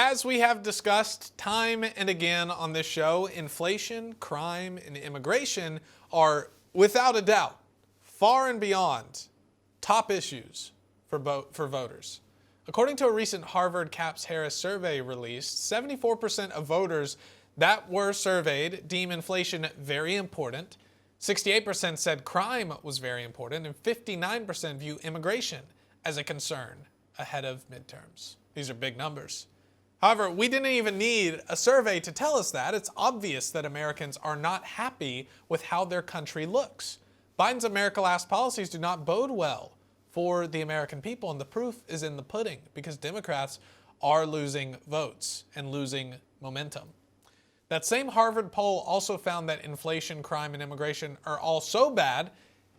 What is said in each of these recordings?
As we have discussed time and again on this show, inflation, crime, and immigration are, without a doubt, far and beyond top issues for voters. According to a recent Harvard Caps-Harris survey released, 74% of voters that were surveyed deem inflation very important, 68% said crime was very important, and 59% view immigration as a concern ahead of midterms. These are big numbers. However, we didn't even need a survey to tell us that. It's obvious that Americans are not happy with how their country looks. Biden's America-last policies do not bode well for the American people, and the proof is in the pudding because Democrats are losing votes and losing momentum. That same Harvard poll also found that inflation, crime, and immigration are all so bad,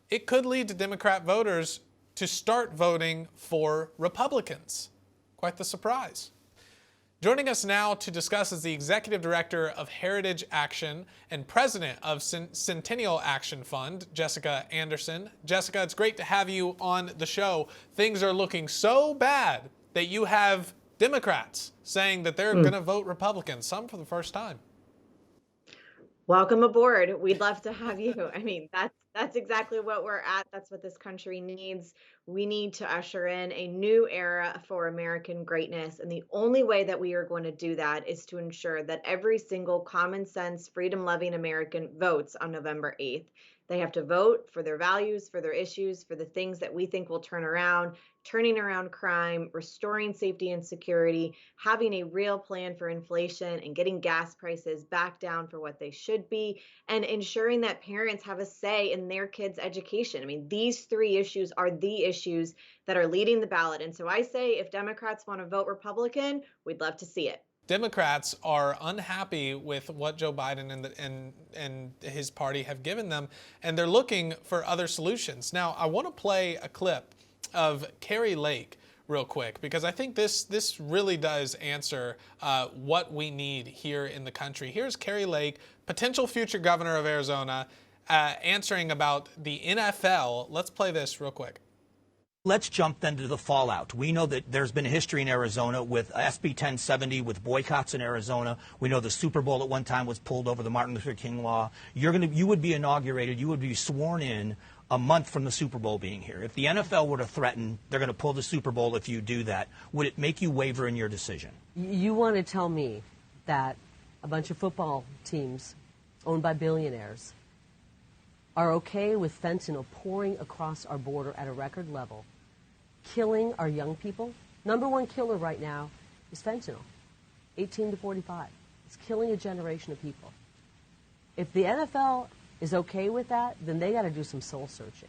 it could lead to Democrat voters to start voting for Republicans. Quite the surprise. Joining us now to discuss is the Executive Director of Heritage Action and President of Centennial Action Fund, Jessica Anderson. Jessica, it's great to have you on the show. Things are looking so bad that you have Democrats saying that they're going to vote Republican, some for the first time. Welcome aboard. We'd love to have you. I mean, that's exactly what we're at. That's what this country needs. We need to usher in a new era for American greatness. And the only way that we are going to do that is to ensure that every single common sense, freedom-loving American votes on November 8th. They have to vote for their values, for their issues, for the things that we think will turning around crime, restoring safety and security, having a real plan for inflation and getting gas prices back down for what they should be, and ensuring that parents have a say in their kids' education. I mean, these three issues are the issues that are leading the ballot. And so I say if Democrats want to vote Republican, we'd love to see it. Democrats are unhappy with what Joe Biden and his party have given them, and they're looking for other solutions. Now, I want to play a clip of Kari Lake real quick, because I think this really does answer what we need here in the country. Here's Kari Lake, potential future governor of Arizona, answering about the NFL. Let's play this real quick. Let's jump then to the fallout. We know that there's been a history in Arizona with SB 1070, with boycotts in Arizona. We know the Super Bowl at one time was pulled over the Martin Luther King law. You would be inaugurated, you would be sworn in a month from the Super Bowl being here. If the NFL were to threaten they're going to pull the Super Bowl if you do that, would it make you waver in your decision? You want to tell me that a bunch of football teams owned by billionaires are okay with fentanyl pouring across our border at a record level, killing our young people? Number one killer right now is fentanyl, 18 to 45. It's killing a generation of people. If the NFL is okay with that, then they got to do some soul searching.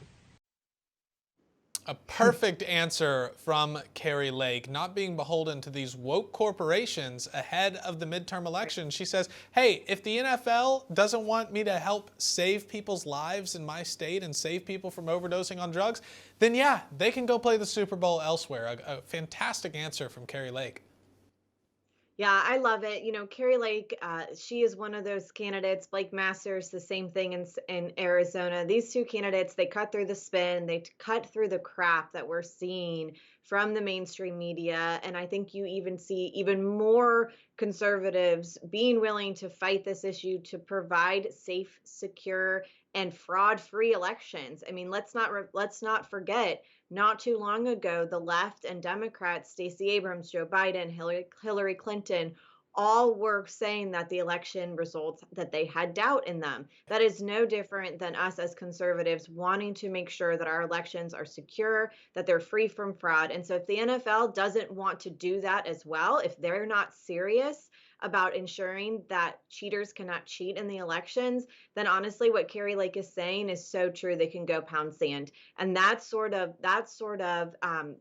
A perfect answer from Kari Lake, not being beholden to these woke corporations ahead of the midterm election. She says, hey, if the NFL doesn't want me to help save people's lives in my state and save people from overdosing on drugs, then yeah, they can go play the Super Bowl elsewhere. A fantastic answer from Kari Lake. Yeah, I love it. You know, Kari Lake, she is one of those candidates. Blake Masters, the same thing in Arizona. These two candidates, they cut through the spin, they cut through the crap that we're seeing from the mainstream media. And I think you even see even more conservatives being willing to fight this issue to provide safe, secure, and fraud-free elections. I mean, let's not forget, not too long ago, the left and Democrats, Stacey Abrams, Joe Biden, Hillary Clinton, all were saying that the election results, that they had doubt in them. That is no different than us as conservatives wanting to make sure that our elections are secure, that they're free from fraud. And so if the NFL doesn't want to do that as well, if they're not serious about ensuring that cheaters cannot cheat in the elections, then honestly, what Kari Lake is saying is so true. They can go pound sand, and that sort of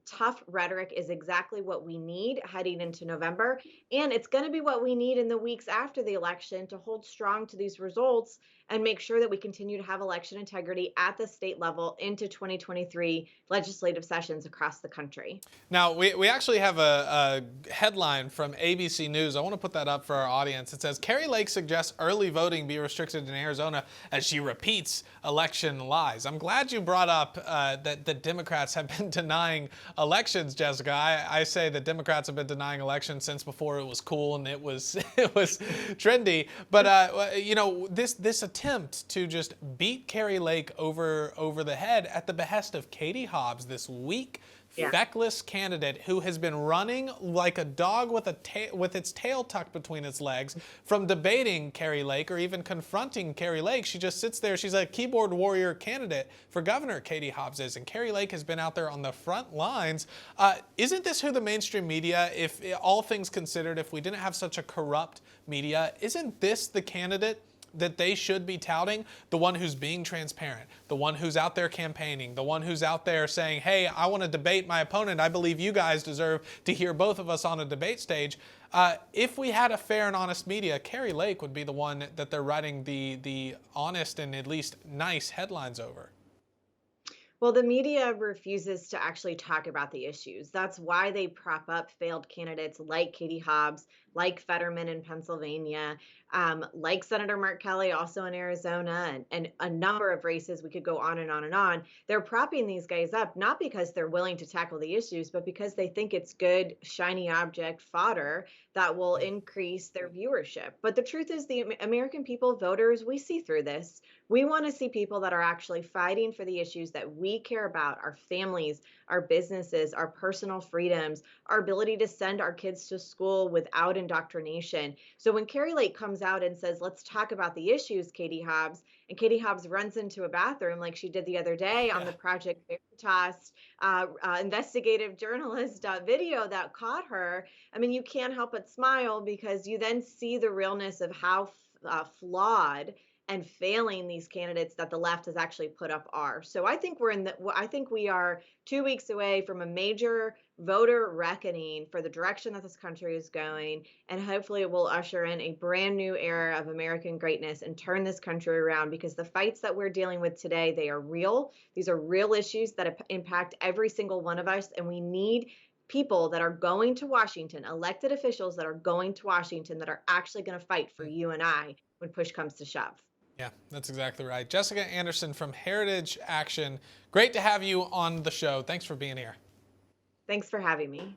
tough rhetoric is exactly what we need heading into November, and it's going to be what we need in the weeks after the election to hold strong to these results and make sure that we continue to have election integrity at the state level into 2023 legislative sessions across the country. Now, we actually have a headline from ABC News. I want to put that up for our audience. It says, Kari Lake suggests early voting be restricted in Arizona as she repeats election lies. I'm glad you brought up that the Democrats have been denying elections, Jessica. I say that Democrats have been denying elections since before it was cool and it was it was trendy. But you know, this attempt to just beat Kari Lake over the head at the behest of Katie Hobbs, this weak, feckless candidate who has been running like a dog with its tail tucked between its legs from debating Kari Lake or even confronting Kari Lake. She just sits there. She's a keyboard warrior candidate for governor, Katie Hobbs is, and Kari Lake has been out there on the front lines. Isn't this who the mainstream media, if all things considered, if we didn't have such a corrupt media, isn't this the candidate that they should be touting? The one who's being transparent, the one who's out there campaigning, the one who's out there saying, hey, I want to debate my opponent. I believe you guys deserve to hear both of us on a debate stage. If we had a fair and honest media, Kari Lake would be the one that they're writing the honest and at least nice headlines over. Well, the media refuses to actually talk about the issues. That's why they prop up failed candidates like Katie Hobbs, like Fetterman in Pennsylvania, like Senator Mark Kelly, also in Arizona, and a number of races. We could go on and on and on. They're propping these guys up, not because they're willing to tackle the issues, but because they think it's good, shiny object fodder that will increase their viewership. But the truth is, the American people, voters, we see through this. We want to see people that are actually fighting for the issues that we care about, our families, our businesses, our personal freedoms, our ability to send our kids to school without indoctrination. So when Kari Lake comes out and says, let's talk about the issues, Katie Hobbs, and Katie Hobbs runs into a bathroom like she did the other day on the Project Veritas investigative journalist video that caught her, I mean, you can't help but smile because you then see the realness of how flawed and failing these candidates that the left has actually put up are. So I think we are 2 weeks away from a major voter reckoning for the direction that this country is going, and hopefully it will usher in a brand new era of American greatness and turn this country around, because the fights that we're dealing with today, they are real. These are real issues that impact every single one of us, and we need people that are going to Washington, elected officials that are going to Washington, that are actually going to fight for you and I when push comes to shove. Yeah, that's exactly right. Jessica Anderson from Heritage Action. Great to have you on the show. Thanks for being here. Thanks for having me.